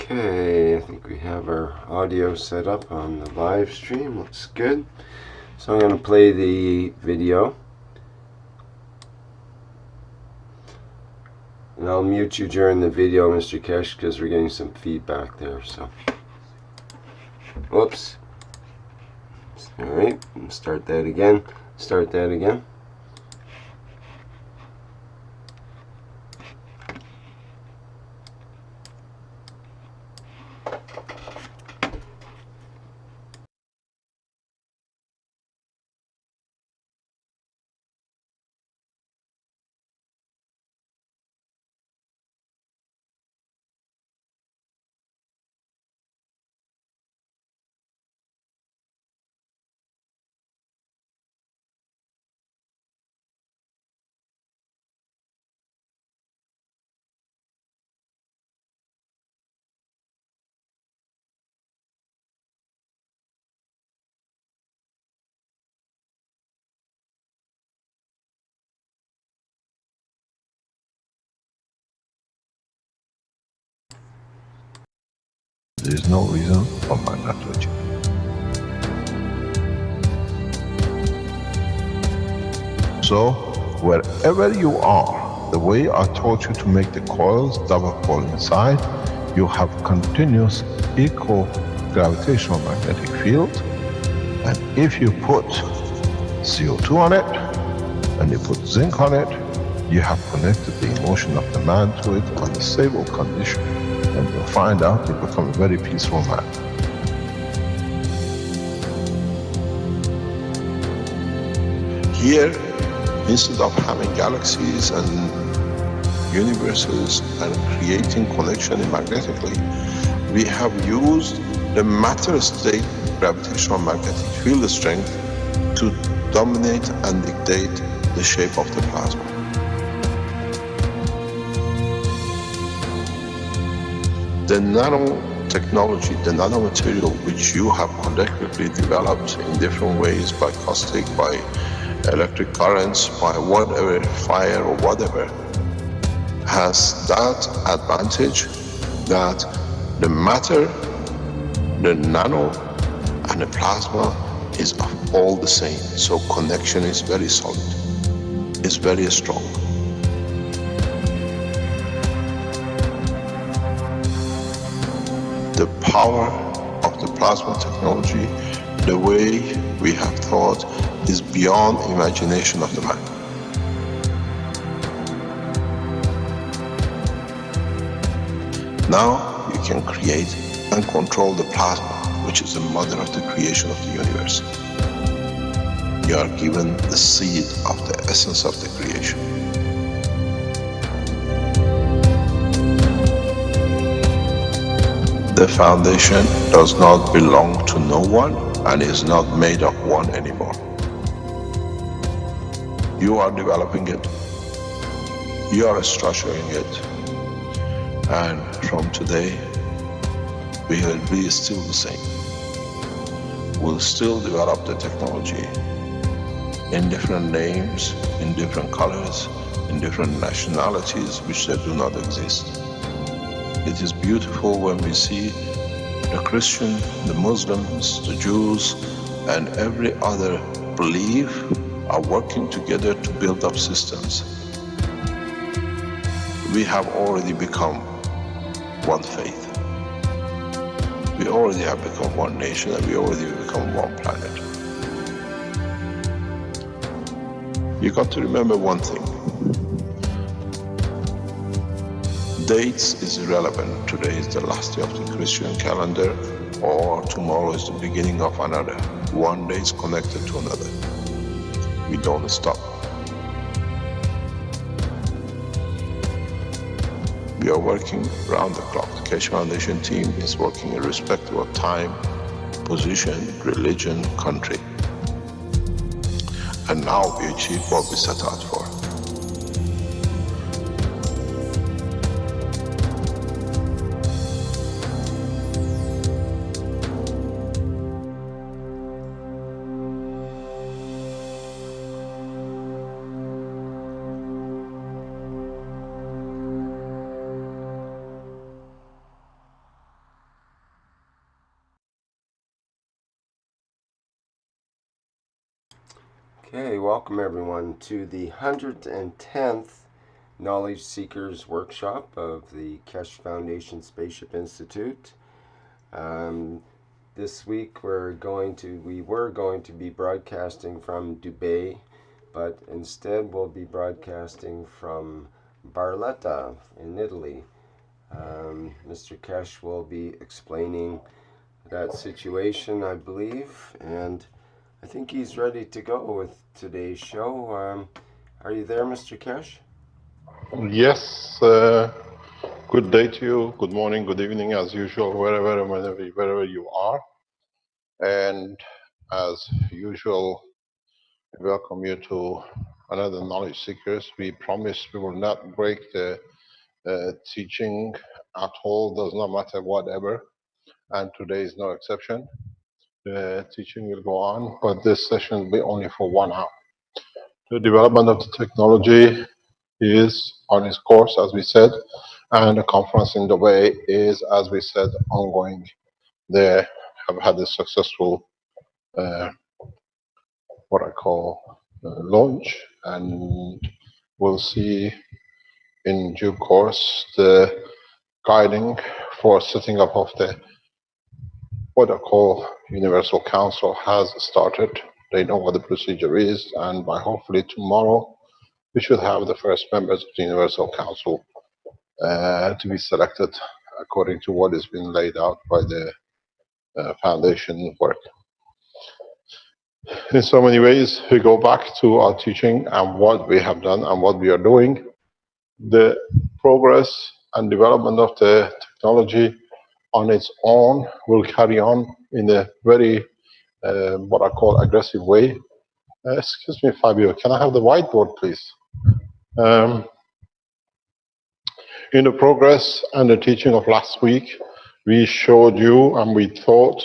Okay, I think we have our audio set up on the live stream. Looks good. So I'm going to play the video. And I'll mute you during the video, Mr. Keshe, because we're getting some feedback there. So, whoops. Alright, start that again. Start that again. There is no reason for my not to achieve. So, wherever you are, the way I taught you to make the coils double coil inside, you have continuous equal gravitational magnetic field, and if you put CO2 on it, and you put zinc on it, you have connected the emotion of the man to it on a stable condition. And you'll find out you become a very peaceful man. Here, instead of having galaxies and universes and creating connection magnetically, we have used the matter state gravitational magnetic field strength to dominate and dictate the shape of the plasma. The nano-technology, the nano-material which you have collectively developed in different ways, by caustic, by electric currents, by whatever, fire or whatever, has that advantage that the matter, the nano and the plasma is all the same. So connection is very solid, it's very strong. The power of the plasma technology, the way we have thought, is beyond imagination of the man. Now you can create and control the plasma, which is the mother of the creation of the universe. You are given the seed of the essence of the creation. The foundation does not belong to no one and is not made of one anymore. You are developing it, you are structuring it, and from today we will be still the same. We'll still develop the technology in different names, in different colors, in different nationalities which they do not exist. It is beautiful when we see the Christian, the Muslims, the Jews, and every other belief are working together to build up systems. We have already become one faith. We already have become one nation, and we already become one planet. You got to remember one thing. Dates is irrelevant. Today is the last day of the Christian calendar, or tomorrow is the beginning of another. One day is connected to another. We don't stop. We are working around the clock. The Keshe Foundation team is working irrespective of time, position, religion, country. And now we achieve what we set out for. Okay, welcome everyone to the 110th Knowledge Seekers Workshop of the Keshe Foundation Spaceship Institute. This week we were going to be broadcasting from Dubai, but instead we'll be broadcasting from Barletta in Italy. Mr. Keshe will be explaining that situation, I believe, and I think he's ready to go with today's show. Are you there, Mr. Keshe? Yes, good day to you, good morning, good evening, as usual, wherever you are. And as usual, we welcome you to another Knowledge Seekers. We promise we will not break the teaching at all, does not matter whatever, and today is no exception. The teaching will go on, but this session will be only for 1 hour. The development of the technology is on its course, as we said, and the conference in Dubai is, as we said, ongoing. They have had a successful, what I call, launch, and we'll see in due course the guiding for setting up of the, what I call, Universal Council has started. They know what the procedure is, and by hopefully tomorrow, we should have the first members of the Universal Council to be selected according to what has been laid out by the foundation work. In so many ways, we go back to our teaching and what we have done and what we are doing. The progress and development of the technology on its own will carry on in a very, what I call, aggressive way. Excuse me, Fabio, can I have the whiteboard, please? In the progress and the teaching of last week, we showed you and we taught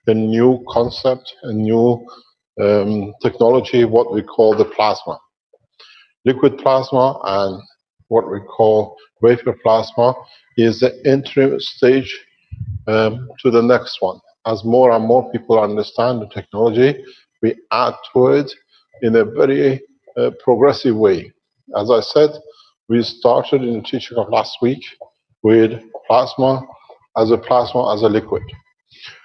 a new concept, a new technology, what we call the plasma. Liquid plasma and what we call vapor plasma is the interim stage to the next one. As more and more people understand the technology, we add to it in a very progressive way. As I said, we started in the teaching of last week with plasma as a liquid.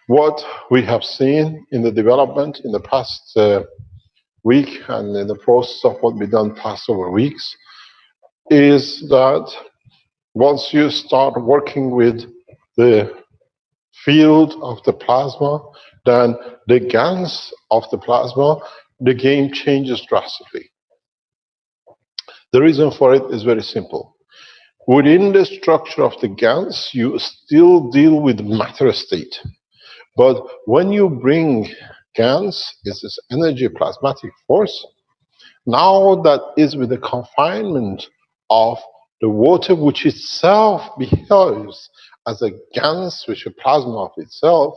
What we have seen in the development in the past week and in the process of what we've done past over weeks is that once you start working with the field of the plasma, then the Gans of the plasma, the game changes drastically. The reason for it is very simple. Within the structure of the Gans, you still deal with matter state. But when you bring Gans, is this energy plasmatic force, now that is with the confinement of the water, which itself behaves as a Gans, which is a plasma of itself,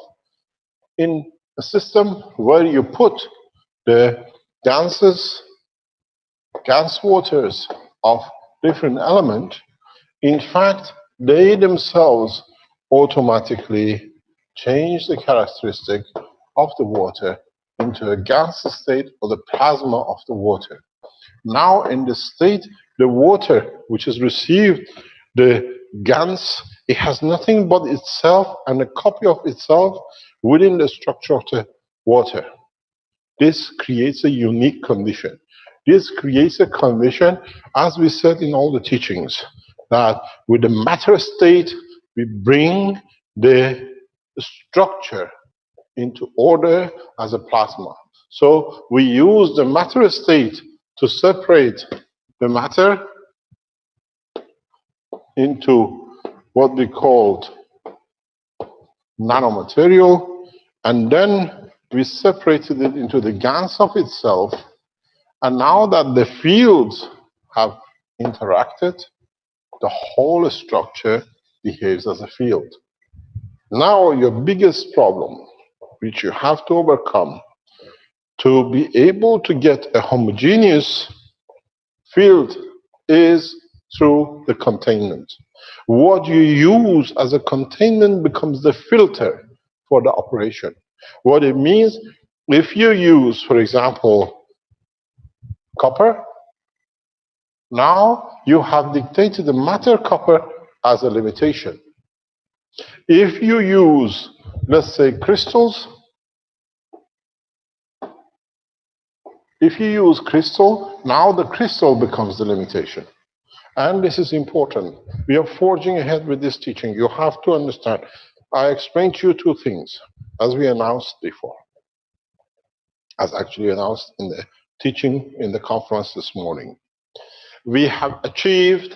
in a system where you put the Gans waters of different element, in fact, they themselves automatically change the characteristic of the water into a gas state or the plasma of the water. Now in the state, the water which has received the Gans, it has nothing but itself and a copy of itself within the structure of the water. This creates a unique condition. This creates a condition, as we said in all the teachings, that with the matter state, we bring the structure into order as a plasma. So we use the matter state to separate the matter into what we called nanomaterial, and then we separated it into the Gans of itself. And now that the fields have interacted, the whole structure behaves as a field. Now your biggest problem, which you have to overcome to be able to get a homogeneous field, is through the containment. What you use as a containment becomes the filter for the operation. What it means, if you use, for example, copper. Now you have dictated the matter copper as a limitation. If you use, let's say, crystals, if you use crystal, now the crystal becomes the limitation. And this is important. We are forging ahead with this teaching. You have to understand. I explained to you two things, as we announced before, as actually announced in the teaching in the conference this morning. We have achieved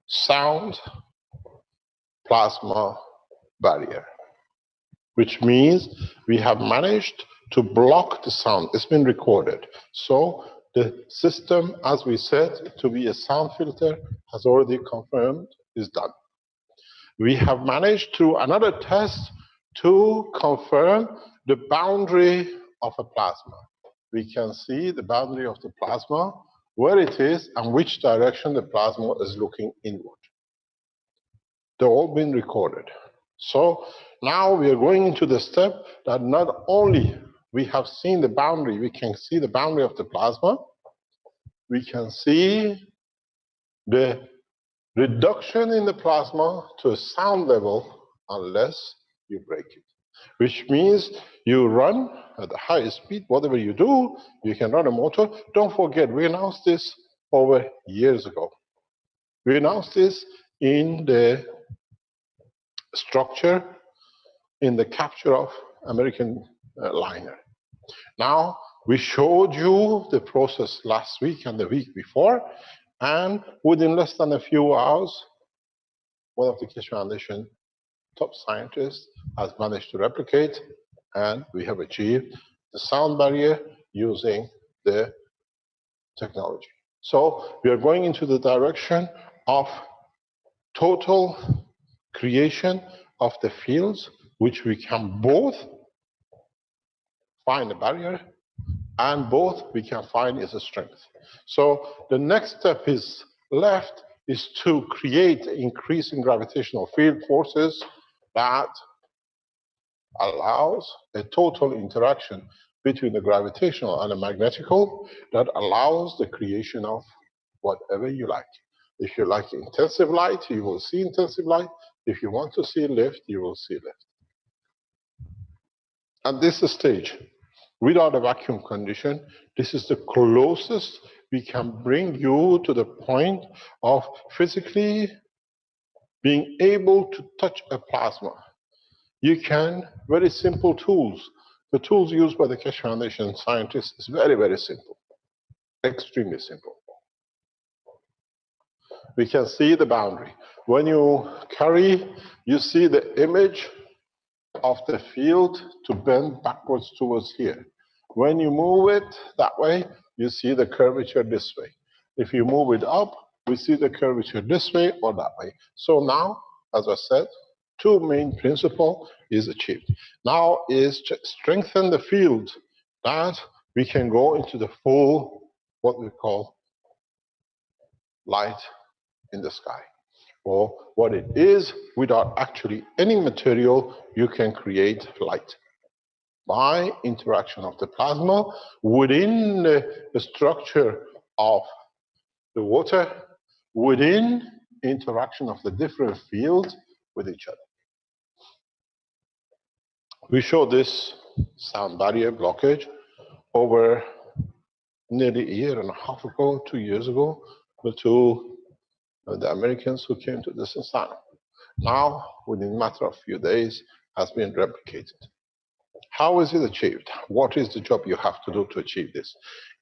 sound plasma barrier, which means we have managed to block the sound. It's been recorded. So the system, as we said, to be a sound filter, has already confirmed is done. We have managed through another test to confirm the boundary of a plasma. We can see the boundary of the plasma, where it is, and which direction the plasma is looking inward. They've all been recorded. So now we are going into the step that not only we have seen the boundary, we can see the boundary of the plasma, we can see the reduction in the plasma to a sound level unless you break it. Which means you run at the highest speed, whatever you do, you can run a motor. Don't forget, we announced this over years ago. We announced this in the structure, in the capture of American liner. Now, we showed you the process last week and the week before, and within less than a few hours, one of the Keshe Foundation top scientists has managed to replicate, and we have achieved the sound barrier using the technology. So we are going into the direction of total creation of the fields, which we can both find a barrier and both we can find is a strength. So the next step is left is to create increasing gravitational field forces that allows a total interaction between the gravitational and the magnetical that allows the creation of whatever you like. If you like intensive light, you will see intensive light. If you want to see lift, you will see lift. At this stage, without a vacuum condition, this is the closest we can bring you to the point of physically being able to touch a plasma. You can, very simple tools. The tools used by the Keshe Foundation scientists is very, very simple, extremely simple. We can see the boundary. When you carry, you see the image of the field to bend backwards towards here. When you move it that way, you see the curvature this way. If you move it up, we see the curvature this way or that way. So now, as I said, two main principles is achieved. Now is to strengthen the field that we can go into the full, what we call light in the sky. Or what it is, without actually any material, you can create light by interaction of the plasma within the structure of the water, within interaction of the different fields with each other. We showed this sound barrier blockage over nearly a year and a half ago, 2 years ago, to the Americans who came to this sun. Now, within a matter of a few days, has been replicated. How is it achieved? What is the job you have to do to achieve this?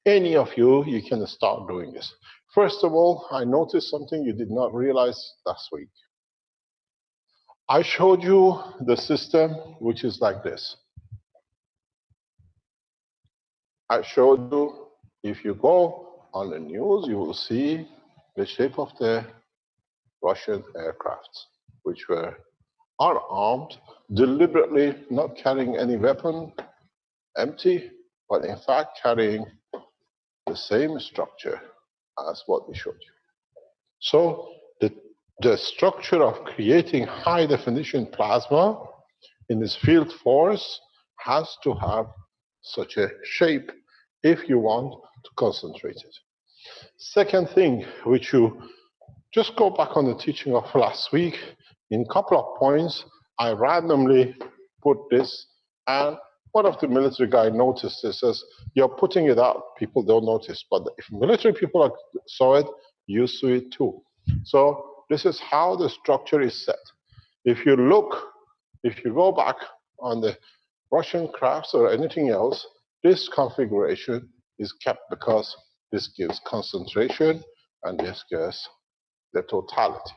Any of you can start doing this. First of all, I noticed something you did not realize last week. I showed you the system, which is like this. I showed you, if you go on the news, you will see the shape of the Russian aircrafts, which were unarmed, deliberately not carrying any weapon, empty, but in fact carrying the same structure as what we showed you. So the structure of creating high definition plasma in this field force has to have such a shape if you want to concentrate it. Second thing, which you just go back on the teaching of last week, in a couple of points, I randomly put this, and one of the military guy noticed this, says, you're putting it out, people don't notice, but if military people saw it, you saw it too. So this is how the structure is set. If you go back on the Russian crafts or anything else, this configuration is kept because this gives concentration and this gives the totality.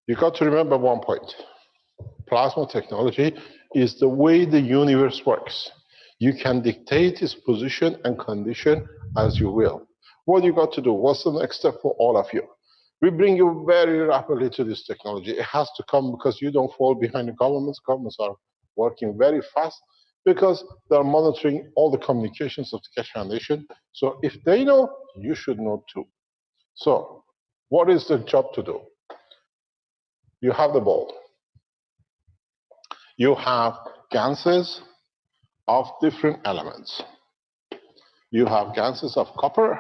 You got to remember one point. Plasma technology is the way the universe works. You can dictate its position and condition as you will. What you got to do? What's the next step for all of you? We bring you very rapidly to this technology. It has to come because you don't fall behind the governments. Governments are working very fast because they're monitoring all the communications of the Keshe Foundation. So if they know, you should know too. So what is the job to do? You have the ball. You have ganses of different elements. You have ganses of copper.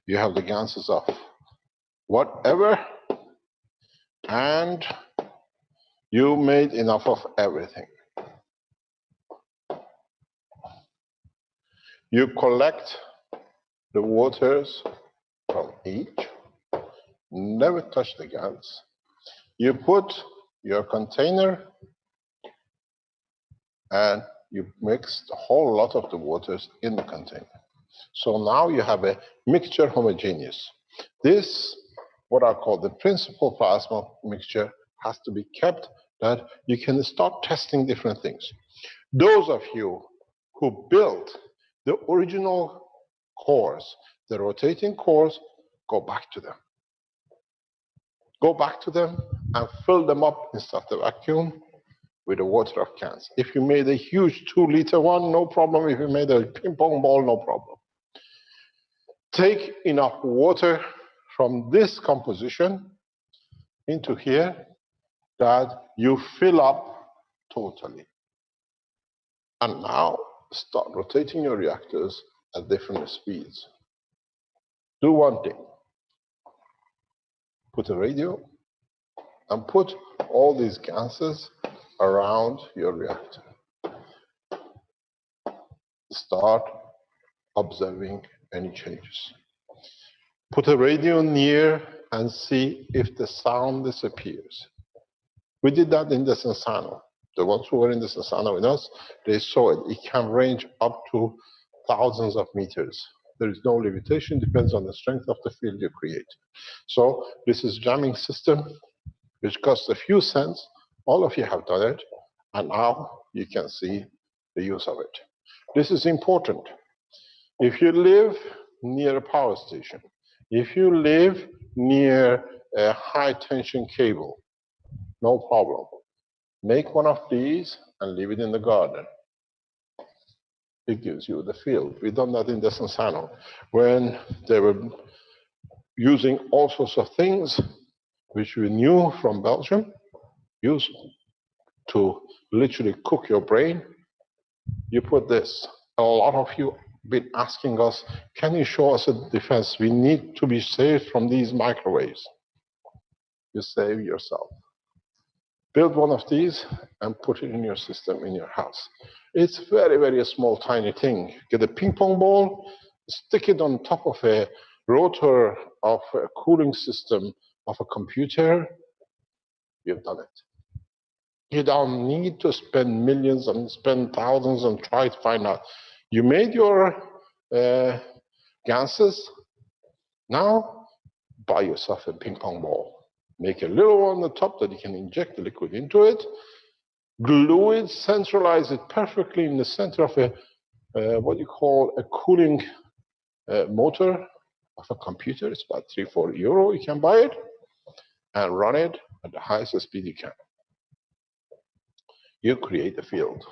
You have the ganses of whatever. And you made enough of everything. You collect the waters from each. Never touch the Gans. You put your container and you mix a whole lot of the waters in the container. So now you have a mixture homogeneous. This, what I call the principal plasma mixture, has to be kept that you can start testing different things. Those of you who built the original cores, the rotating cores, go back to them. Go back to them and fill them up instead of the vacuum with the water of cans. If you made a huge 2-liter one, no problem. If you made a ping pong ball, no problem. Take enough water from this composition into here that you fill up totally. And now start rotating your reactors at different speeds. Do one thing. Put a radio and put all these gases around your reactor. Start observing any changes. Put a radio near and see if the sound disappears. We did that in the Sensano. The ones who were in the Sensano with us, they saw it. It can range up to thousands of meters. There is no limitation, depends on the strength of the field you create. So this is jamming system, which costs a few cents. All of you have done it, and now you can see the use of it. This is important. If you live near a power station, if you live near a high tension cable, no problem. Make one of these and leave it in the garden. It gives you the field. We've done that in the Sensano, when they were using all sorts of things which we knew from Belgium, used to literally cook your brain. You put this. A lot of you have been asking us, can you show us a defense? We need to be saved from these microwaves. You save yourself. Build one of these and put it in your system, in your house. It's very, very small, tiny thing. Get a ping pong ball, stick it on top of a rotor of a cooling system of a computer. You've done it. You don't need to spend millions and spend thousands and try to find out. You made your gases. Now, buy yourself a ping pong ball. Make a little one on the top that you can inject the liquid into it. Glue it, centralize it perfectly in the center of a what you call a cooling motor of a computer. It's about €3-4. You can buy it and run it at the highest speed you can. You create a field.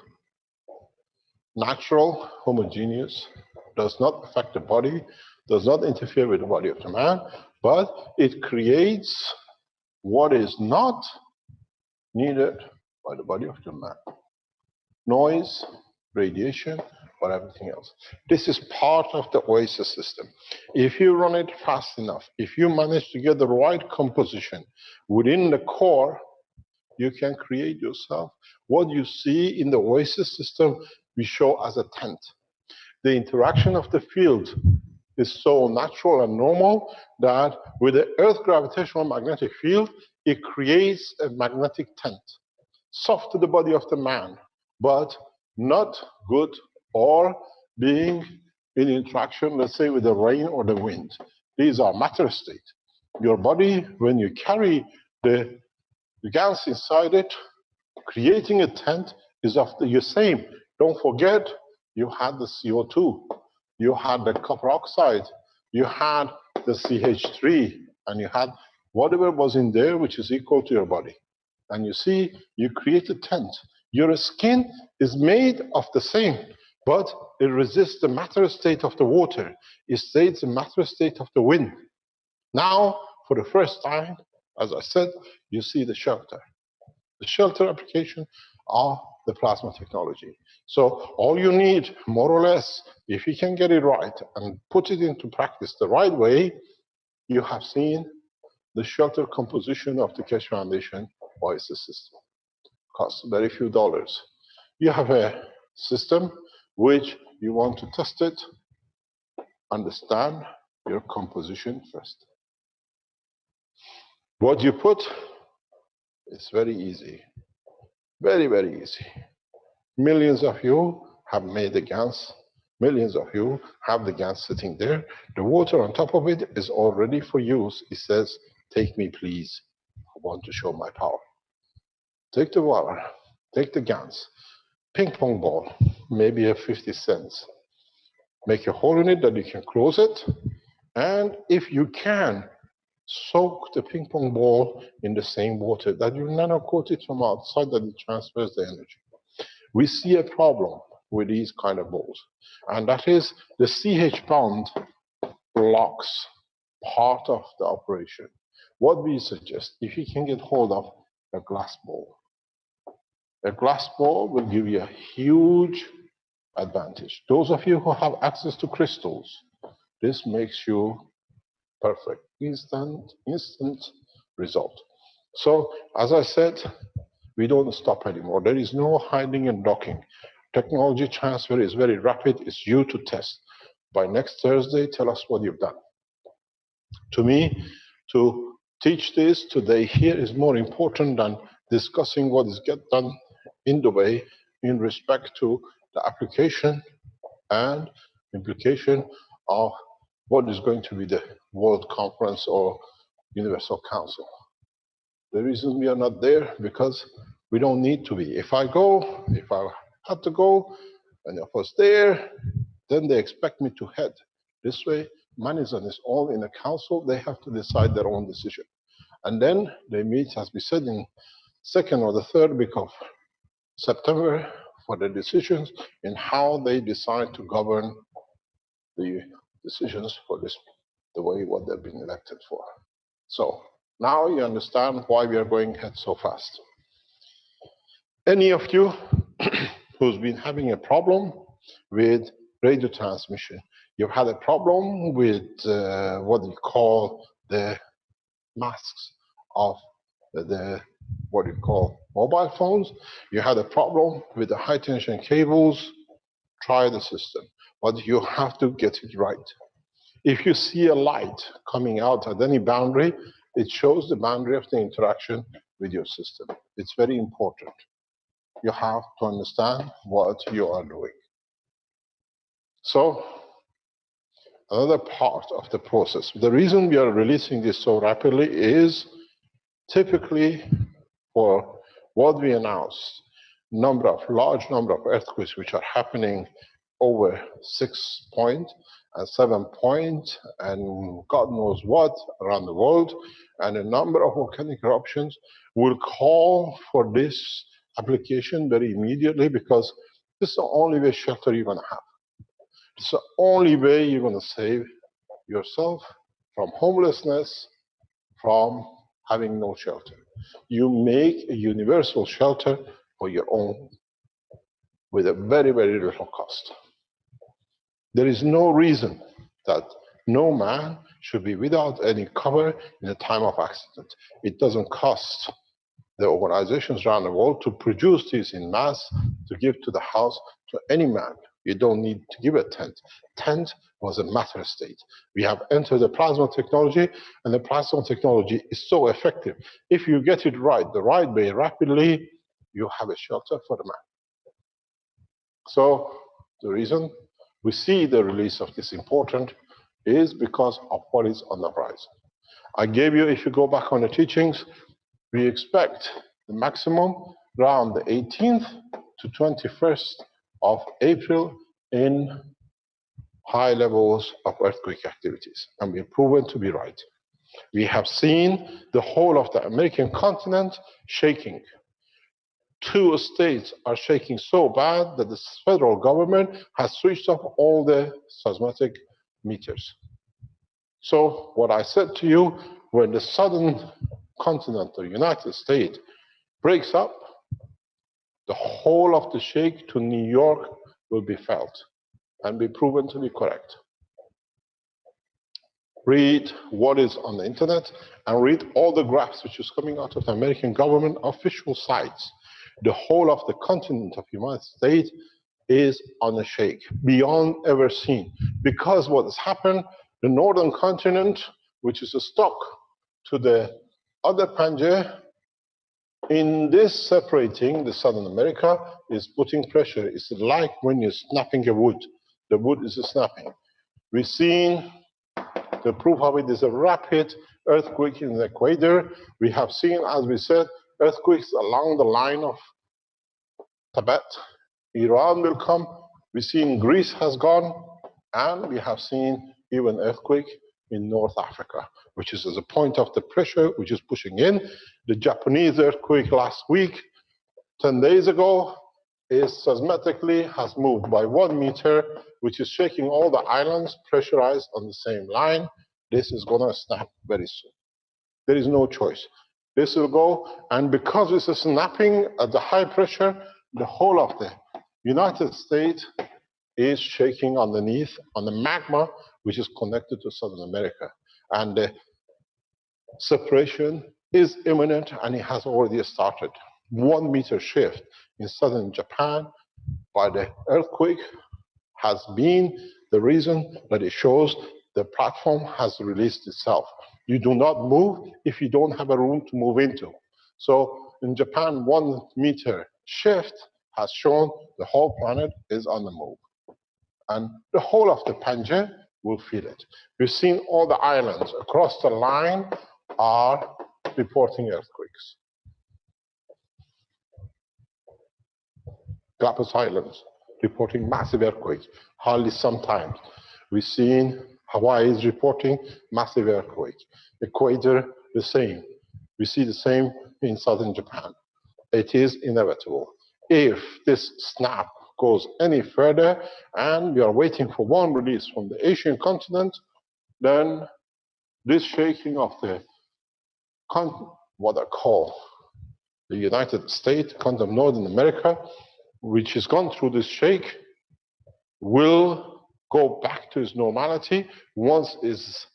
Natural, homogeneous, does not affect the body, does not interfere with the body of the man, but it creates what is not needed by the body of the man. Noise, radiation, or everything else. This is part of the oasis system. If you run it fast enough, if you manage to get the right composition within the core, you can create yourself what you see in the oasis system we show as a tent. The interaction of the field is so natural and normal that with the Earth gravitational magnetic field, it creates a magnetic tent, soft to the body of the man, but not good or being in interaction, let's say, with the rain or the wind. These are matter state. Your body, when you carry the gas inside it, creating a tent is of the same. Don't forget, you had the CO2, you had the copper oxide, you had the CH3, and you had whatever was in there which is equal to your body. And you see, you create a tent. Your skin is made of the same, but it resists the matter state of the water. It stays the matter state of the wind. Now, for the first time, as I said, you see the shelter. The shelter application of the plasma technology. So all you need, more or less, if you can get it right and put it into practice the right way, you have seen the shelter composition of the Keshe Foundation Oasis system. Costs very few dollars. You have a system which you want to test it, understand your composition first. What you put is very easy. Very, very easy. Millions of you have made the Gans. Millions of you have the Gans sitting there. The water on top of it is all ready for use. It says, take me, please. I want to show my power. Take the water, take the Gans, ping pong ball, maybe a 50 cents. Make a hole in it that you can close it. And if you can, soak the ping pong ball in the same water that you nano-coat it from outside, that it transfers the energy. We see a problem with these kind of balls, and that is the CH bond blocks part of the operation. What we suggest, if you can get hold of a glass ball, a glass ball will give you a huge advantage. Those of you who have access to crystals, this makes you perfect, instant result. So, as I said, we don't stop anymore. There is no hiding and docking. Technology transfer is very rapid. It's you to test. By next Thursday, tell us what you've done. To me, to teach this today here is more important than discussing what is get done in Dubai in respect to the application and implication of what is going to be the World Conference or Universal Council. The reason we are not there, because we don't need to be. If I had to go, and if I was there, then they expect me to head. This way, man is on his own in a council. They have to decide their own decision. And then they meet, as we said, in second or the third week of September for the decisions in how they decide to govern the decisions for this, the way what they've been elected for. So now you understand why we are going ahead so fast. Any of you who's been having a problem with radio transmission, you've had a problem with what you call the masks of the what you call mobile phones, you had a problem with the high tension cables, try the system, but you have to get it right. If you see a light coming out at any boundary, it shows the boundary of the interaction with your system. It's very important. You have to understand what you are doing. So, another part of the process. The reason we are releasing this so rapidly is typically for what we announced, large number of earthquakes which are happening over 6 point and 7 point and God knows what around the world, and a number of volcanic eruptions will call for this application very immediately, because this is the only way shelter you're going to have. It's the only way you're going to save yourself from homelessness, from having no shelter. You make a universal shelter for your own with a very, very little cost. There is no reason that no man should be without any cover in a time of accident. It doesn't cost the organizations around the world to produce these in mass to give to the house to any man. You don't need to give a tent. Tent was a matter state. We have entered the plasma technology, and the plasma technology is so effective. If you get it right, the right way, rapidly, you have a shelter for the man. So the reason we see the release of this important is because of what is on the horizon. I gave you, if you go back on the teachings, we expect the maximum around the 18th to 21st of April in high levels of earthquake activities, and we've proven to be right. We have seen the whole of the American continent shaking. 2 states are shaking so bad that the federal government has switched off all the seismic meters. So what I said to you, when the southern continent, the United States, breaks up, the whole of the shake to New York will be felt and be proven to be correct. Read what is on the internet and read all the graphs which is coming out of the American government official sites. The whole of the continent of the United States is on a shake, beyond ever seen. Because what has happened, the northern continent, which is stuck to the other Pangaea, in this separating the Southern America is putting pressure. It's like when you're snapping a wood. The wood is snapping. We've seen the proof of it is a rapid earthquake in the equator. We have seen, as we said, earthquakes along the line of Tibet. Iran will come. We've seen Greece has gone, and we have seen even earthquake in North Africa, which is as a point of the pressure which is pushing in. The Japanese earthquake last week, 10 days ago, is seismically has moved by 1 meter, which is shaking all the islands pressurized on the same line. This is going to snap very soon. There is no choice. This will go, and because this is snapping at the high pressure, the whole of the United States is shaking underneath on the magma, which is connected to Southern America. And the separation is imminent, and it has already started. 1 meter shift in southern Japan by the earthquake has been the reason that it shows the platform has released itself. You do not move if you don't have a room to move into. So in Japan, 1 meter shift has shown the whole planet is on the move. And the whole of the Pangaea will feel it. We've seen all the islands across the line are reporting earthquakes. Galapagos Islands reporting massive earthquakes, hardly sometimes. We've seen Hawaii is reporting massive earthquakes. Equator, the same. We see the same in southern Japan. It is inevitable. If this snap goes any further, and we are waiting for 1 release from the Asian continent, then this shaking of the what I call the United States, continent of Northern America, which has gone through this shake, will go back to its normality once its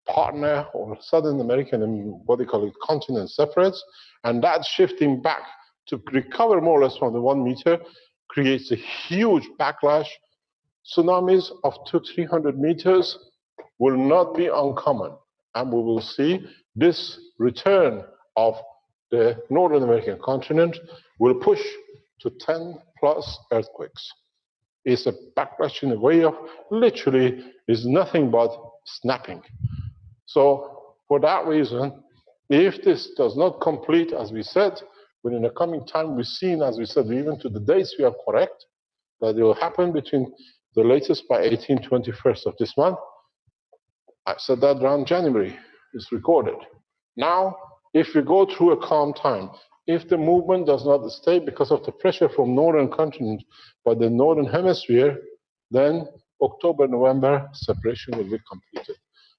partner or Southern American and what they call it continent separates, and that shifting back to recover more or less from the 1 meter creates a huge backlash. Tsunamis of 200-300 meters will not be uncommon, and we will see this return of the Northern American continent will push to 10+ earthquakes. It's a backlash in a way of literally is nothing but snapping. So for that reason, if this does not complete, as we said, within the coming time, we've seen, as we said, even to the dates we are correct, that it will happen between the latest by 18th, 21st of this month. I said that around January, it's recorded. Now, if we go through a calm time, if the movement does not stay because of the pressure from northern continent by the northern hemisphere, then October, November, separation will be completed.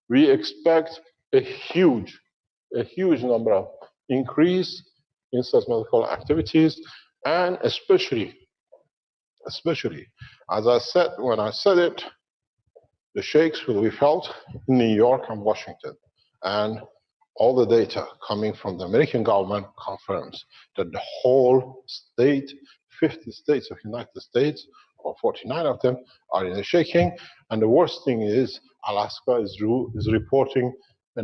We expect a huge number of increase in seismical activities, and especially, as I said, when I said it, The shakes will be felt in New York and Washington. And all the data coming from the American government confirms that the whole state, 50 states of the United States, or 49 of them, are in the shaking. And the worst thing is Alaska is reporting a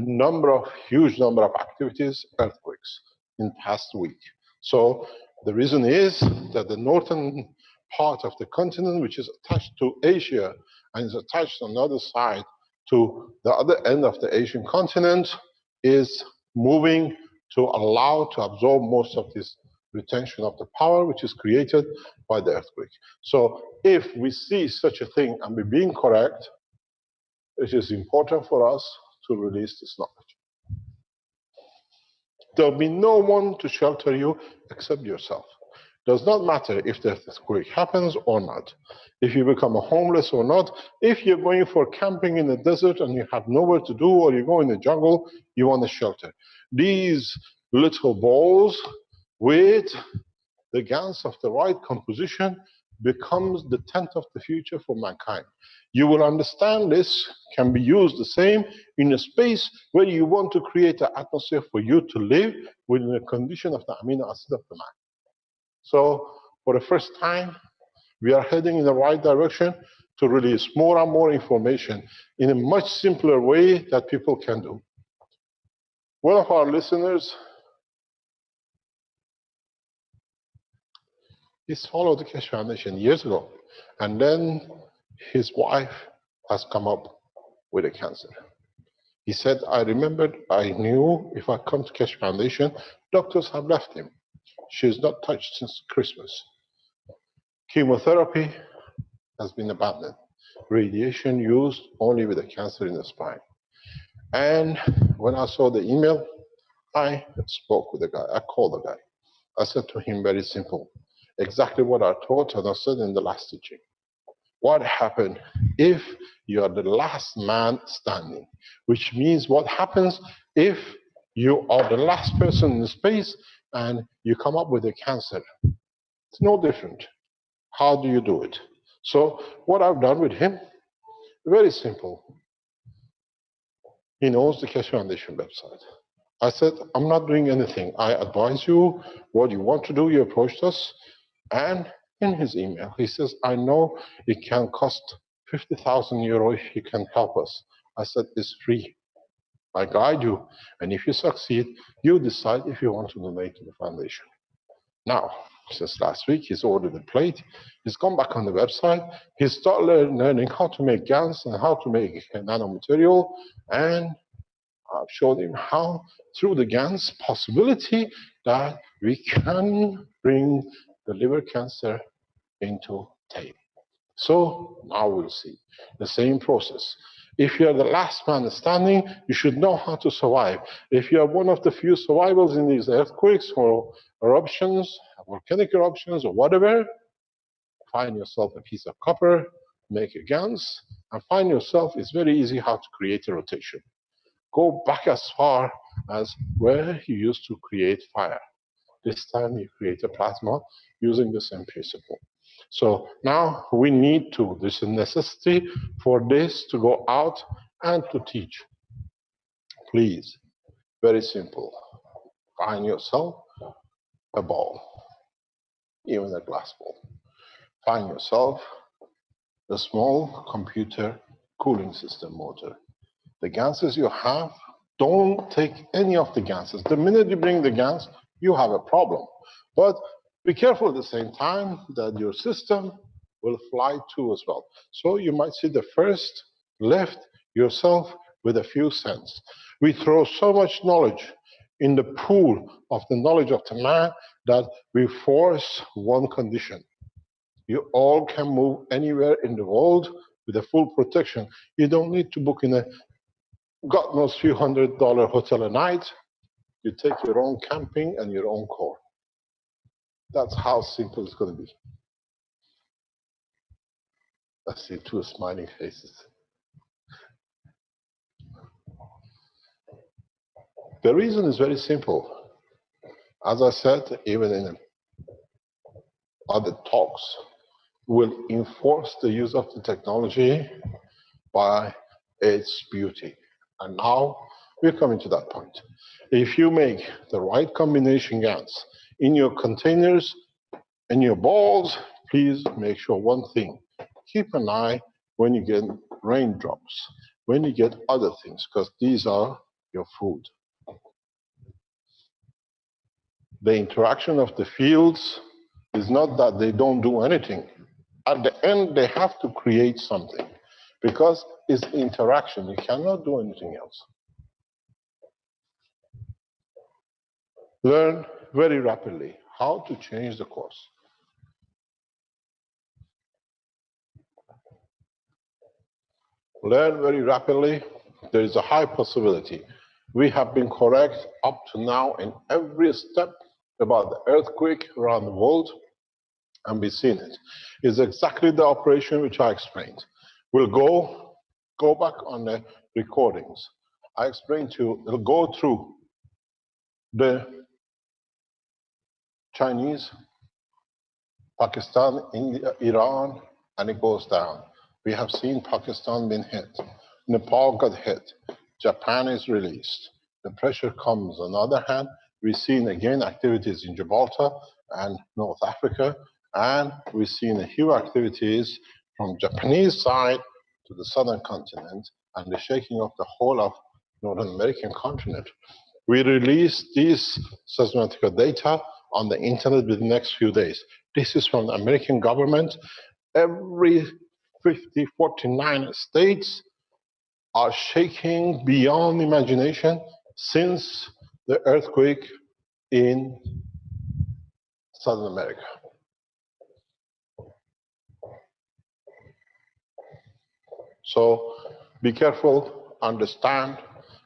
huge number of activities, earthquakes, in past week. So the reason is that the northern part of the continent, which is attached to Asia and is attached on the other side to the other end of the Asian continent, is moving to allow to absorb most of this retention of the power which is created by the earthquake. So if we see such a thing and we're being correct, it is important for us to release this knowledge. There'll be no one to shelter you except yourself. Does not matter if the earthquake happens or not, if you become a homeless or not, if you're going for camping in the desert and you have nowhere to do, or you go in the jungle, you want a shelter. These little balls with the Gans of the right composition becomes the tent of the future for mankind. You will understand this can be used the same in a space where you want to create an atmosphere for you to live within the condition of the amino acid of the man. So for the first time, we are heading in the right direction to release more and more information in a much simpler way that people can do. One of our listeners, he followed the Keshe Foundation years ago, and then his wife has come up with a cancer. He said, I knew if I come to Keshe Foundation, doctors have left him. She's not touched since Christmas. Chemotherapy has been abandoned. Radiation used only with a cancer in the spine. And when I saw the email, I spoke with the guy. I called the guy. I said to him, very simple, exactly what I taught and I said in the last teaching. What happened if you are the last man standing? Which means what happens if you are the last person in space and you come up with a cancer? It's no different. How do you do it? So what I've done with him, very simple. He knows the Keshe Foundation website. I said, I'm not doing anything. I advise you what you want to do. You approached us. And in his email, he says, I know it can cost 50,000 euro if you can help us. I said, it's free. I guide you. And if you succeed, you decide if you want to donate to the foundation. Now, since last week, he's ordered a plate. He's gone back on the website. He's started learning how to make Gans and how to make a nanomaterial. And I've showed him how, through the Gans possibility, that we can bring the liver cancer into tape. So now we'll see the same process. If you are the last man standing, you should know how to survive. If you are one of the few survivors in these earthquakes or eruptions, volcanic eruptions or whatever, find yourself a piece of copper, make a Gans, and find yourself, it's very easy how to create a rotation. Go back as far as where you used to create fire. This time you create a plasma using the same principle. So now we need to, there's a necessity for this to go out and to teach. Please, very simple. Find yourself a ball, even a glass ball. Find yourself the small computer cooling system motor. The Ganses you have, don't take any of the Ganses. The minute you bring the Gans, you have a problem. But be careful at the same time that your system will fly too as well. So you might see the first left yourself with a few cents. We throw so much knowledge in the pool of the knowledge of the man that we force one condition. You all can move anywhere in the world with a full protection. You don't need to book in a God knows few $100 hotel a night. You take your own camping and your own car. That's how simple it's going to be. I see two smiling faces. The reason is very simple. As I said, even in other talks, we'll enforce the use of the technology by its beauty. And now we're coming to that point. If you make the right combination Gans in your containers, in your balls, please make sure one thing. Keep an eye when you get raindrops, when you get other things, because these are your food. The interaction of the fields is not that they don't do anything. At the end, they have to create something because it's interaction. You cannot do anything else. Learn very rapidly how to change the course. Learn very rapidly. There is a high possibility. We have been correct up to now in every step about the earthquake around the world, and we've seen it. It's exactly the operation which I explained. We'll go back on the recordings. I explained to you, it'll go through the Chinese, Pakistan, India, Iran, and it goes down. We have seen Pakistan being hit. Nepal got hit. Japan is released. The pressure comes. On the other hand, we've seen again activities in Gibraltar and North Africa, and we've seen a huge activities from Japanese side to the southern continent and the shaking of the whole of Northern American continent. We release these seismic data on the internet within the next few days. This is from the American government. Every 49 states are shaking beyond imagination since the earthquake in Southern America. So be careful, understand,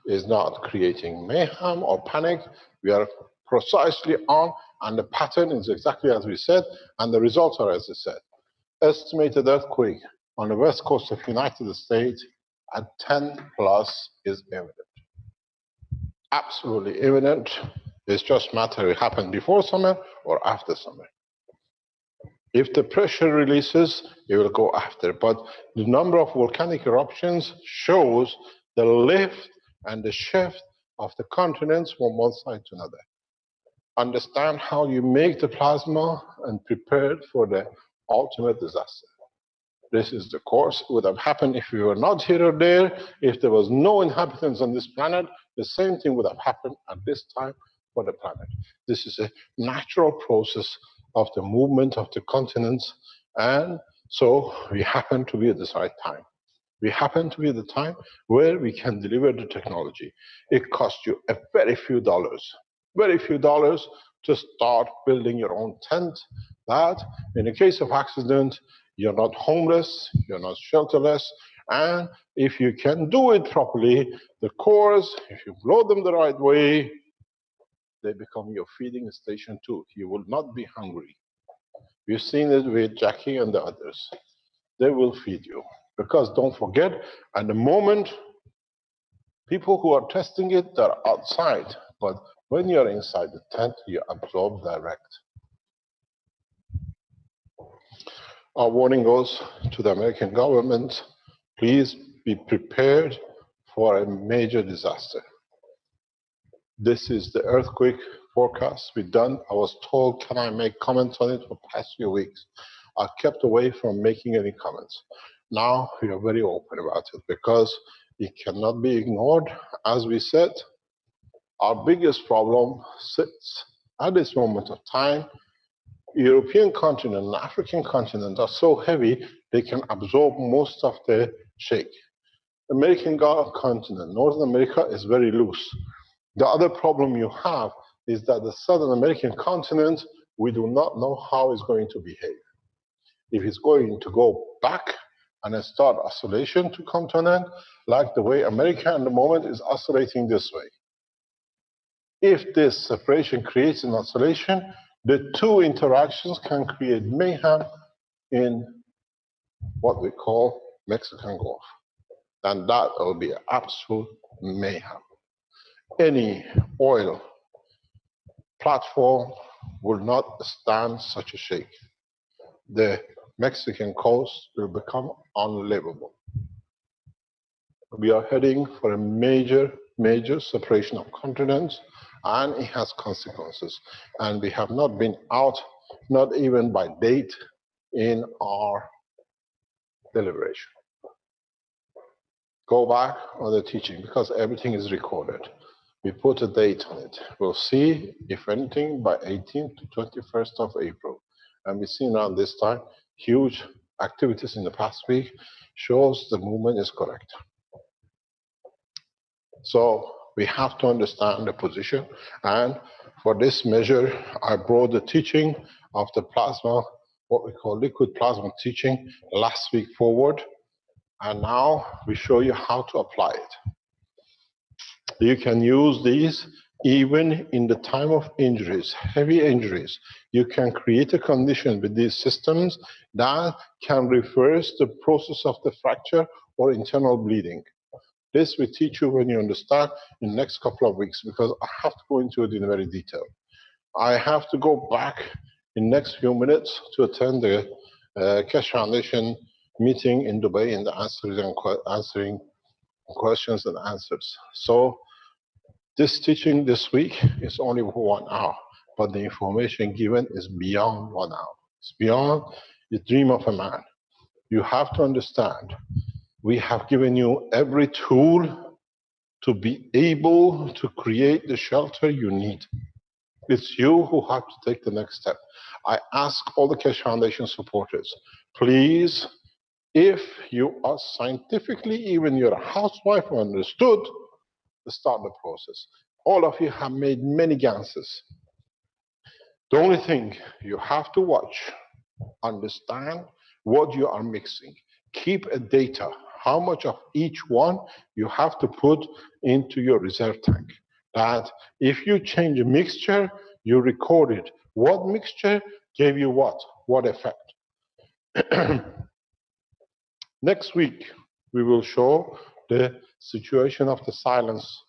is not creating mayhem or panic. We are precisely on, and the pattern is exactly as we said, and the results are as I said. Estimated earthquake on the west coast of the United States at 10 plus is imminent. Absolutely imminent. It's just a matter it happened before summer or after summer. If the pressure releases, it will go after. But the number of volcanic eruptions shows the lift and the shift of the continents from one side to another. Understand how you make the plasma and prepare for the ultimate disaster. This is the course. It would have happened if we were not here or there. If there was no inhabitants on this planet, the same thing would have happened at this time for the planet. This is a natural process of the movement of the continents, and so we happen to be at this right time. We happen to be at the time where we can deliver the technology. It costs you a very few dollars to start building your own tent, that in the case of accident, you're not homeless, you're not shelterless, and if you can do it properly, the cores, if you blow them the right way, they become your feeding station too. You will not be hungry. We've seen it with Jackie and the others. They will feed you. Because don't forget, at the moment, people who are testing it, they're outside. But when you're inside the tent, you absorb direct. Our warning goes to the American government, please be prepared for a major disaster. This is the earthquake forecast we've done. I was told, can I make comments on it for the past few weeks? I kept away from making any comments. Now we are very open about it because it cannot be ignored. As we said, our biggest problem sits at this moment of time. European continent and African continent are so heavy, they can absorb most of the shake. American continent, North America is very loose. The other problem you have is that the Southern American continent, we do not know how it's going to behave. If it's going to go back and start oscillation to come to an end, like the way America at the moment is oscillating this way. If this separation creates an oscillation, the two interactions can create mayhem in what we call Mexican Gulf. And that will be absolute mayhem. Any oil platform will not stand such a shake. The Mexican coast will become unlivable. We are heading for a major, major separation of continents, and it has consequences. And we have not been out, not even by date, in our deliberation. Go back on the teaching because everything is recorded. We put a date on it. We'll see, if anything, by 18th to 21st of April. And we've seen around this time huge activities in the past week shows the movement is correct. So we have to understand the position. And for this measure, I brought the teaching of the plasma, what we call liquid plasma teaching, last week forward. And now we show you how to apply it. You can use these even in the time of injuries, heavy injuries. You can create a condition with these systems that can reverse the process of the fracture or internal bleeding. This we teach you when you understand in the next couple of weeks, because I have to go into it in very detail. I have to go back in the next few minutes to attend the Keshe Foundation meeting in Dubai and answering questions and answers. So this teaching this week is only for 1 hour, but the information given is beyond 1 hour. It's beyond the dream of a man. You have to understand, we have given you every tool to be able to create the shelter you need. It's you who have to take the next step. I ask all the Keshe Foundation supporters, please, if you are scientifically, even you're a housewife who understood, start the process. All of you have made many Ganses. The only thing you have to watch, understand what you are mixing. Keep a data, how much of each one you have to put into your reserve tank. That if you change a mixture, you record it. What mixture gave you what effect? Next week, we will show the situation of the silence.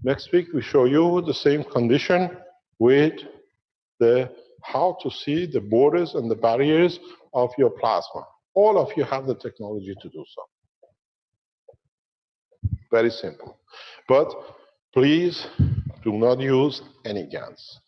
Next week, we show you the same condition with the how to see the borders and the barriers of your plasma. All of you have the technology to do so. Very simple. But please do not use any Gans.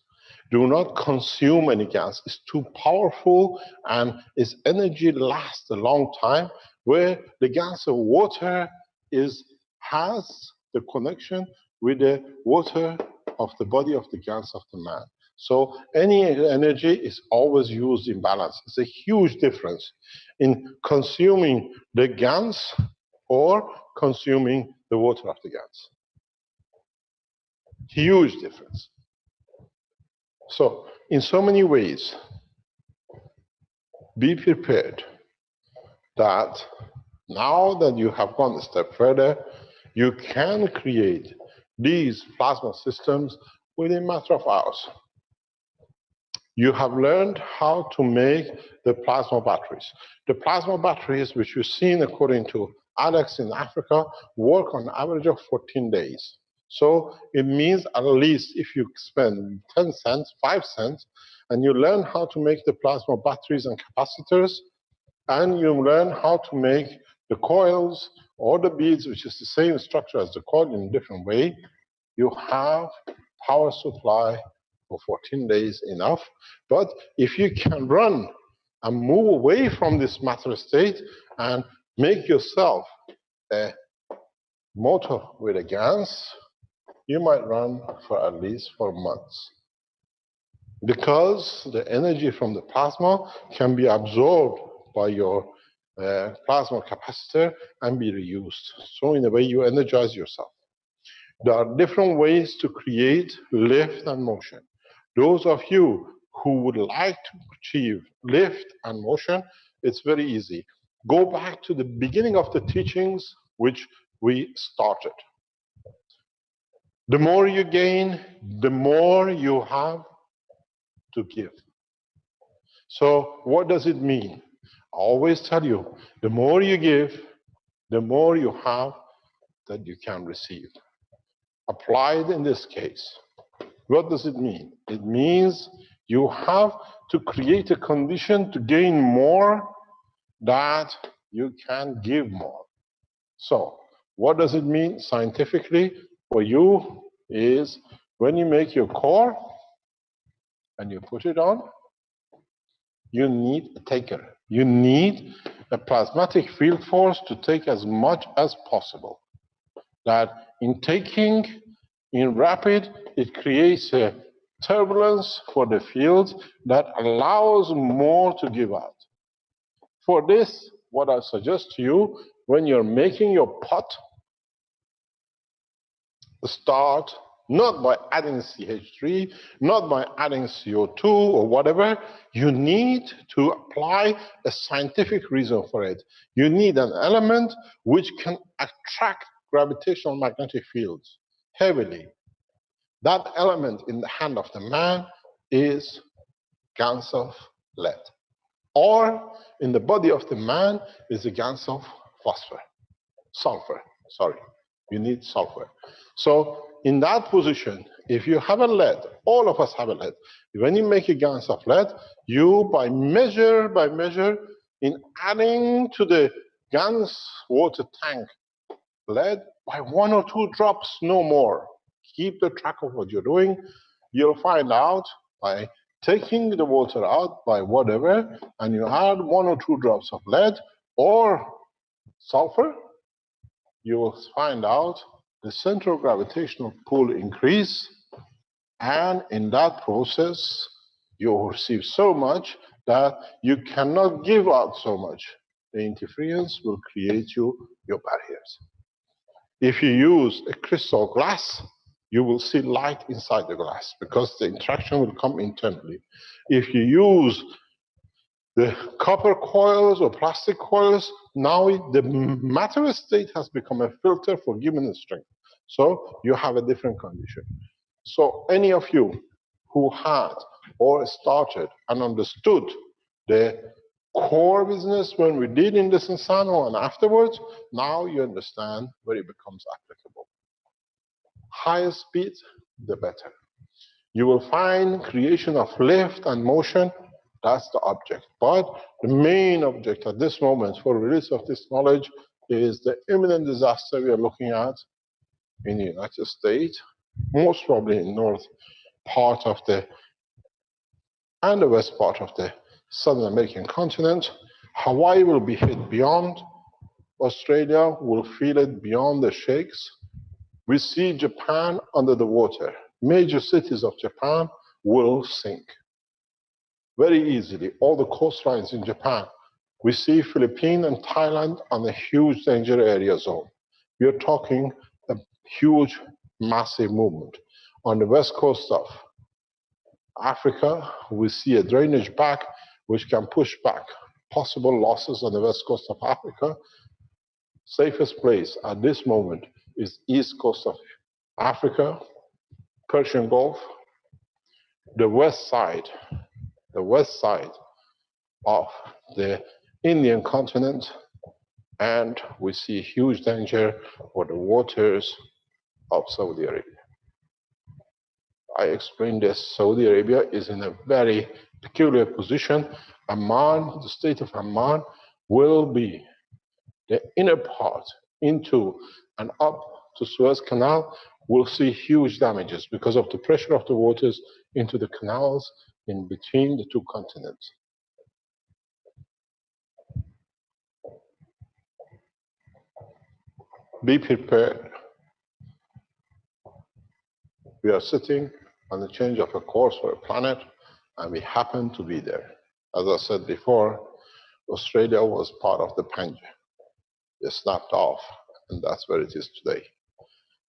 Do not consume any Gans. It's too powerful and its energy lasts a long time, where the gas of water has the connection with the water of the body of the Gans of the man. So any energy is always used in balance. It's a huge difference in consuming the Gans or consuming the water of the Gans. Huge difference. So, in so many ways, be prepared that now that you have gone a step further, you can create these plasma systems within a matter of hours. You have learned how to make the plasma batteries. The plasma batteries, which you've seen according to Alex in Africa, work on average of 14 days. So it means at least if you spend 10 cents, 5 cents, and you learn how to make the plasma batteries and capacitors, and you learn how to make the coils or the beads, which is the same structure as the coil in a different way, you have power supply for 14 days enough. But if you can run and move away from this matter state and make yourself a motor with a Gans, you might run for at least 4 months. Because the energy from the plasma can be absorbed by your plasma capacitor and be reused. So in a way, you energize yourself. There are different ways to create lift and motion. Those of you who would like to achieve lift and motion, it's very easy. Go back to the beginning of the teachings which we started. The more you gain, the more you have to give. So what does it mean? I always tell you, the more you give, the more you have that you can receive. Applied in this case, what does it mean? It means you have to create a condition to gain more that you can give more. So What does it mean scientifically for you is when you make your core and you put it on, you need a taker. You need a plasmatic field force to take as much as possible. That in taking, in rapid, it creates a turbulence for the field that allows more to give out. For this, what I suggest to you, when you're making your pot, start not by adding CH3, not by adding CO2 or whatever. You need to apply a scientific reason for it. You need an element which can attract gravitational magnetic fields heavily. That element in the hand of the man is Gans of lead. Or in the body of the man is a Gans of sulfur. You need sulfur. So in that position, if you have a lead, all of us have a lead. When you make a Gans of lead, you by measure, in adding to the Gans water tank lead by 1 or 2 drops, no more. Keep the track of what you're doing. You'll find out by taking the water out by whatever, and you add 1 or 2 drops of lead or sulfur, you will find out the central gravitational pull increase, and in that process, you will receive so much that you cannot give out so much. The interference will create your barriers. If you use a crystal glass, you will see light inside the glass because the interaction will come internally. If you use the copper coils or plastic coils, now the matter state has become a filter for given strength. So you have a different condition. So any of you who had or started and understood the core business when we did in the Sensano and afterwards, now you understand where it becomes applicable. Higher speed, the better. You will find creation of lift and motion. That's the object. But the main object at this moment for release of this knowledge is the imminent disaster we are looking at in the United States, most probably in north part of and the west part of the Southern American continent. Hawaii will be hit beyond. Australia will feel it beyond the shakes. We see Japan under the water. Major cities of Japan will sink very easily. All the coastlines in Japan. We see Philippines and Thailand on a huge danger area zone. We are talking a huge, massive movement. On the west coast of Africa, we see a drainage back which can push back possible losses on the west coast of Africa. Safest place at this moment is east coast of Africa, Persian Gulf, the west side of the Indian continent, and we see huge danger for the waters of Saudi Arabia. I explained this. Saudi Arabia is in a very peculiar position. Amman, the state of Amman, will be the inner part into and up to Suez Canal will see huge damages because of the pressure of the waters into the canals in between the two continents. Be prepared. We are sitting on the change of a course for a planet, and we happen to be there. As I said before, Australia was part of the Pangea. They snapped off, and that's where it is today.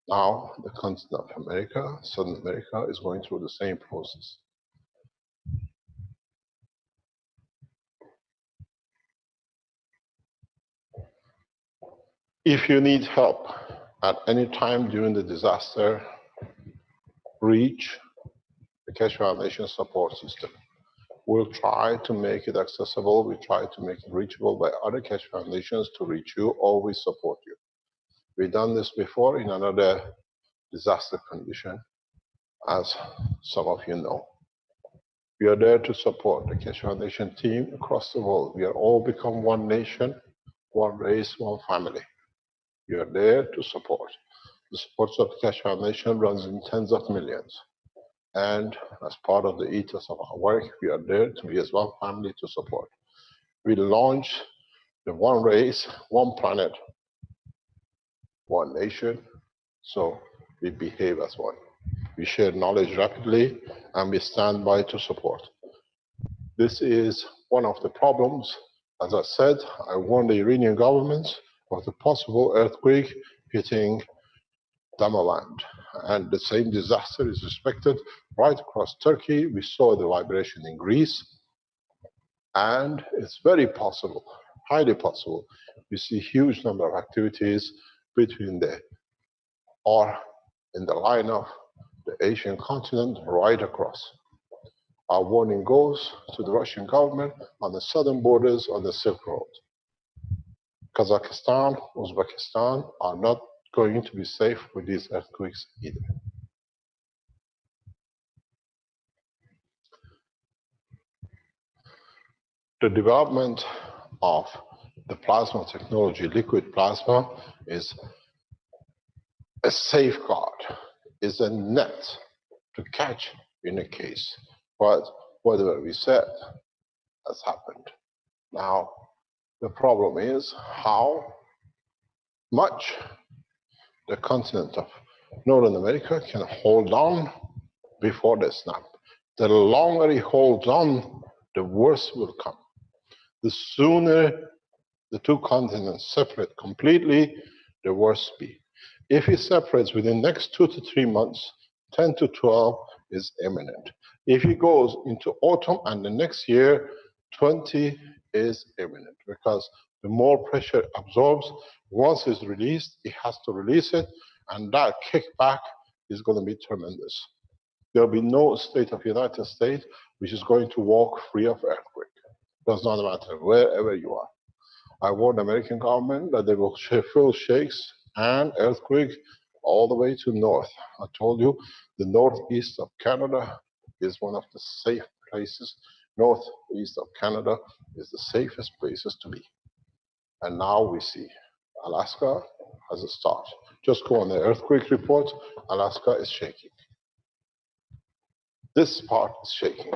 Now, the continent of America, Southern America, is going through the same process. If you need help at any time during the disaster, reach the Keshe Foundation support system. We'll try to make it accessible. We try to make it reachable by other Keshe Foundations to reach you. Always support you. We've done this before in another disaster condition, as some of you know. We are there to support the Keshe Foundation team across the world. We are all become one nation, one race, one family. We are there to support. The support of the Keshe Foundation runs in tens of millions. And as part of the ethos of our work, we are there to be as one family to support. We launch the one race, one planet, one nation, so we behave as one. We share knowledge rapidly, and we stand by to support. This is one of the problems. As I said, I warned the Iranian government of the possible earthquake hitting Damavand. And the same disaster is expected right across Turkey. We saw the vibration in Greece. And it's very possible, highly possible, we see huge number of activities between the or in the line of the Asian continent right across. Our warning goes to the Russian government on the southern borders of the Silk Road. Kazakhstan, Uzbekistan are not going to be safe with these earthquakes either. The development of the plasma technology, liquid plasma, is a safeguard, is a net to catch in a case. But whatever we said has happened. Now, the problem is how much the continent of Northern America can hold on before the snap. The longer it holds on, the worse will come. The sooner the two continents separate completely, the worse be. If it separates within the next 2 to 3 months, 10 to 12 is imminent. If it goes into autumn and the next year, 20 is imminent, because the more pressure absorbs, once it's released, it has to release it, and that kickback is going to be tremendous. There will be no state of the United States which is going to walk free of earthquake. Does not matter, wherever you are. I warned the American government that they will feel shakes and earthquakes all the way to north. I told you the northeast of Canada is one of the safe places. Northeast of Canada is the safest places to be. And now we see Alaska has a start. Just go on the earthquake report, Alaska is shaking. This part is shaking.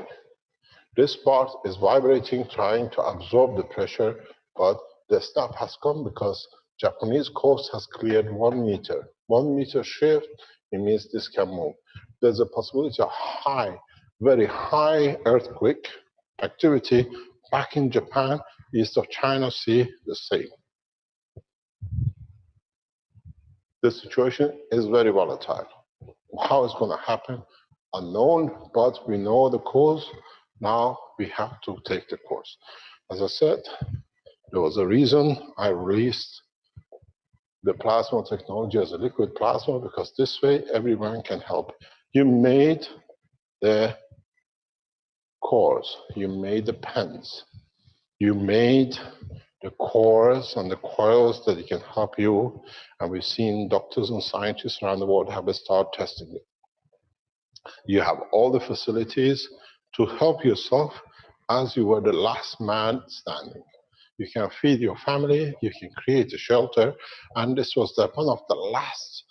This part is vibrating, trying to absorb the pressure, but the stop has come because Japanese coast has cleared 1 meter. 1 meter shift, it means this can move. There's a possibility of high, very high earthquake activity back in Japan, east of China Sea, the same. The situation is very volatile. How it's going to happen, unknown, but we know the cause. Now we have to take the course. As I said, there was a reason I released the plasma technology as a liquid plasma, because this way everyone can help. You made the cores, you made the pens, you made the cores and the coils that can help you, and we've seen doctors and scientists around the world have started testing it. You have all the facilities to help yourself as you were the last man standing. You can feed your family, you can create a shelter, and this was one of the last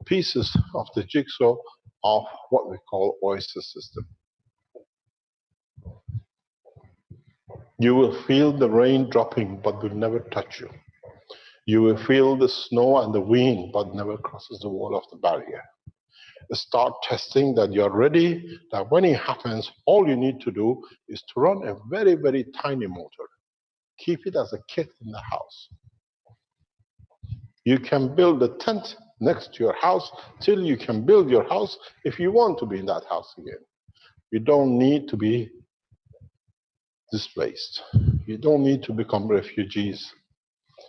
pieces of the jigsaw of what we call oyster system. You will feel the rain dropping, but will never touch you. You will feel the snow and the wind, but never crosses the wall of the barrier. Start testing that you're ready, that when it happens, all you need to do is to run a very, very tiny motor. Keep it as a kit in the house. You can build a tent next to your house till you can build your house if you want to be in that house again. You don't need to be displaced. You don't need to become refugees.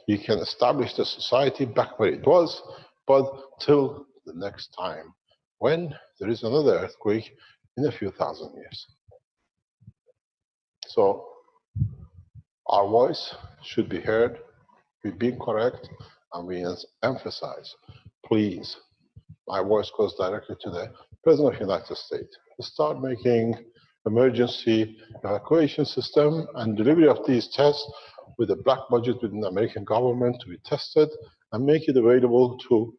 You can establish the society back where it was, but till the next time, when there is another earthquake in a few thousand years. So our voice should be heard, we've been correct, and we emphasize, please, my voice goes directly to the President of the United States. Start making emergency evacuation system and delivery of these tests with a black budget within the American government to be tested and make it available to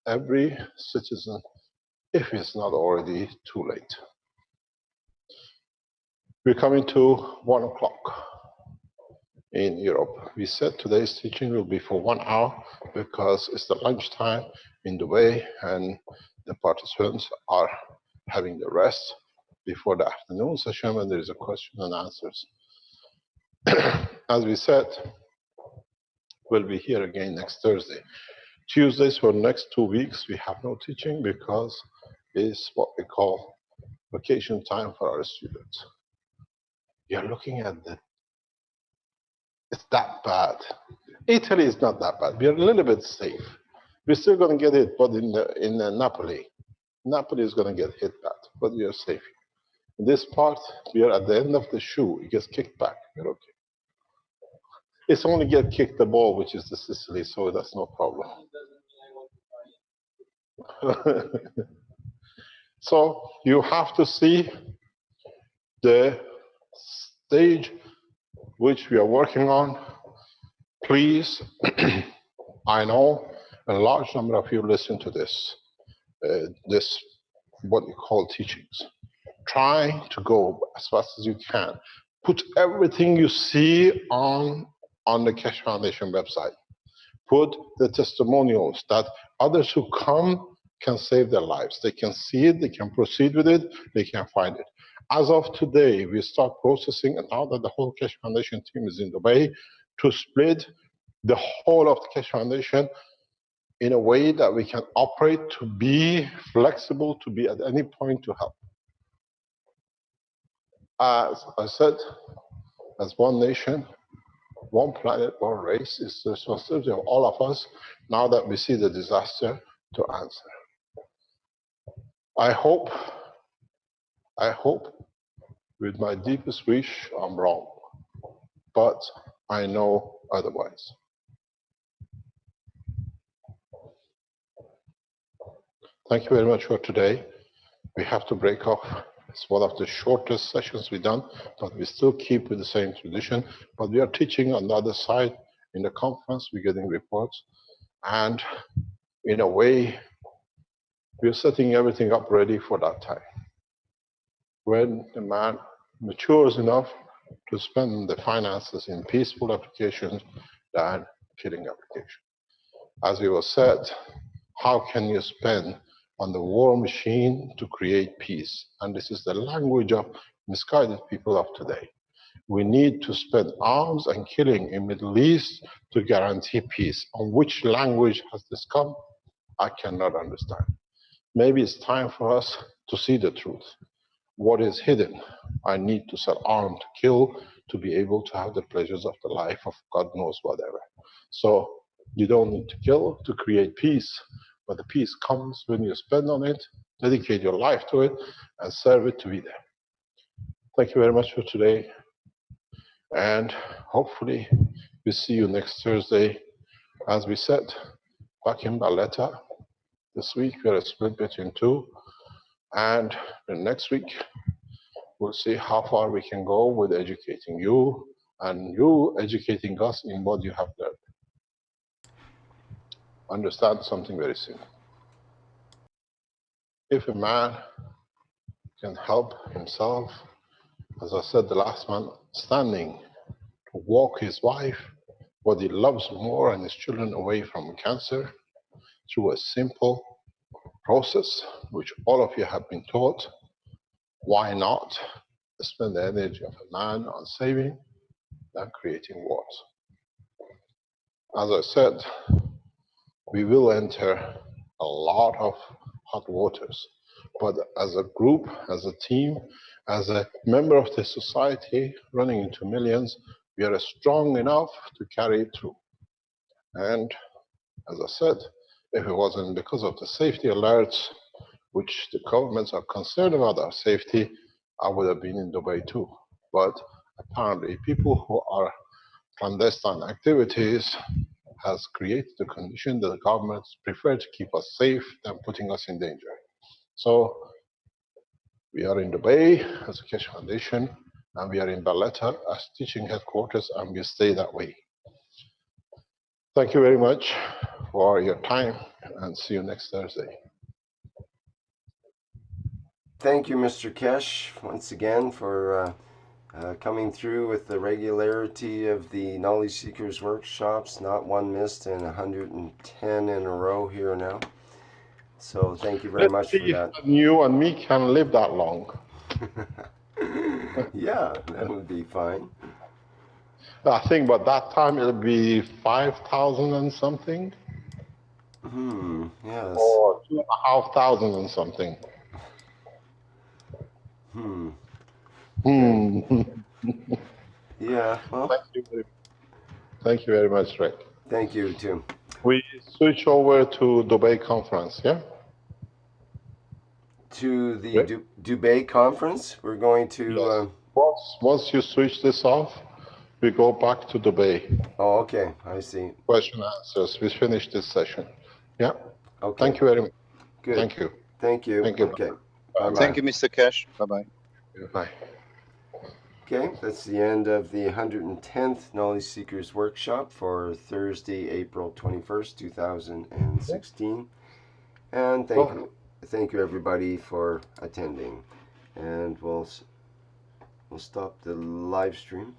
every citizen if it's not already too late. We're coming to 1 o'clock in Europe. We said today's teaching will be for 1 hour because it's the lunchtime in Dubai and the participants are having the rest before the afternoon session when there is a question and answers. As we said, we'll be here again next Thursday. Tuesdays for the next 2 weeks, we have no teaching because it's what we call vacation time for our students. We are looking at it's that bad. Italy is not that bad. We are a little bit safe. We're still going to get hit, but in Napoli is going to get hit bad, but we are safe. In this part, we are at the end of the shoe. It gets kicked back. We're okay. It's only get kicked the ball, which is the Sicily, so that's no problem. So you have to see the stage which we are working on. Please, I know a large number of you listen to this what you call teachings. Try to go as fast as you can. Put everything you see on the Keshe Foundation website. Put the testimonials that others who come can save their lives. They can see it, they can proceed with it, they can find it. As of today, we start processing, and now that the whole Keshe Foundation team is in Dubai, to split the whole of the Keshe Foundation in a way that we can operate to be flexible, to be at any point to help. As I said, as one nation, one planet, one race, is the responsibility of all of us, now that we see the disaster, to answer. I hope, with my deepest wish, I'm wrong, but I know otherwise. Thank you very much for today. We have to break off. It's one of the shortest sessions we've done, but we still keep with the same tradition. But we are teaching on the other side in the conference. We're getting reports. And in a way, we're setting everything up ready for that time. When the man matures enough to spend the finances in peaceful applications than killing applications. As it was said, how can you spend on the war machine to create peace? And this is the language of misguided people of today. We need to spend arms and killing in Middle East to guarantee peace. On which language has this come? I cannot understand. Maybe it's time for us to see the truth. What is hidden? I need to sell arms to kill to be able to have the pleasures of the life of God knows whatever. So you don't need to kill to create peace, but the peace comes when you spend on it, dedicate your life to it, and serve it to be there. Thank you very much for today, and hopefully we'll see you next Thursday. As we said, back in Valletta. This week we are split between two, and the next week we'll see how far we can go with educating you and you educating us in what you have learned. Understand something very simple. If a man can help himself, as I said, the last man standing, to walk his wife, what he loves more, and his children away from cancer, through a simple process, which all of you have been taught, why not spend the energy of a man on saving than creating wars? As I said, we will enter a lot of hot waters, but as a group, as a team, as a member of the society running into millions, we are strong enough to carry it through. And as I said, if it wasn't because of the safety alerts, which the governments are concerned about our safety, I would have been in Dubai too. But apparently people who are clandestine activities has created the condition that the governments prefer to keep us safe than putting us in danger. So we are in Dubai as a Keshe Foundation, and we are in Valletta as teaching headquarters, and we stay that way. Thank you very much. for your time, and see you next Thursday. Thank you, Mr. Keshe, once again for coming through with the regularity of the Knowledge Seekers workshops. Not one missed, and 110 in a row here now. So thank you very Let's much see for if that. you and me can live that long. Yeah, that would be fine. I think by that time it'll be 5,000 and something, Yes. or 2,500 and something. Okay. Hmm. Yeah, well, Thank you very much, Rick. thank you too. We switch over to Dubai conference, yeah? To the Rick? Dubai conference, we're going to. Yes. Once you switch this off, we go back to Dubai. Oh, okay. I see. Question answers. We finish this session. Yeah. Okay. Thank you very much. Good. Thank you. Thank you. Thank you. Okay. Bye. Bye Thank bye. you, Mr. Keshe. Bye-bye. Bye. Okay, that's the end of the 110th Knowledge Seekers Workshop for Thursday, April 21st, 2016. And thank you everybody for attending. And we'll stop the live stream.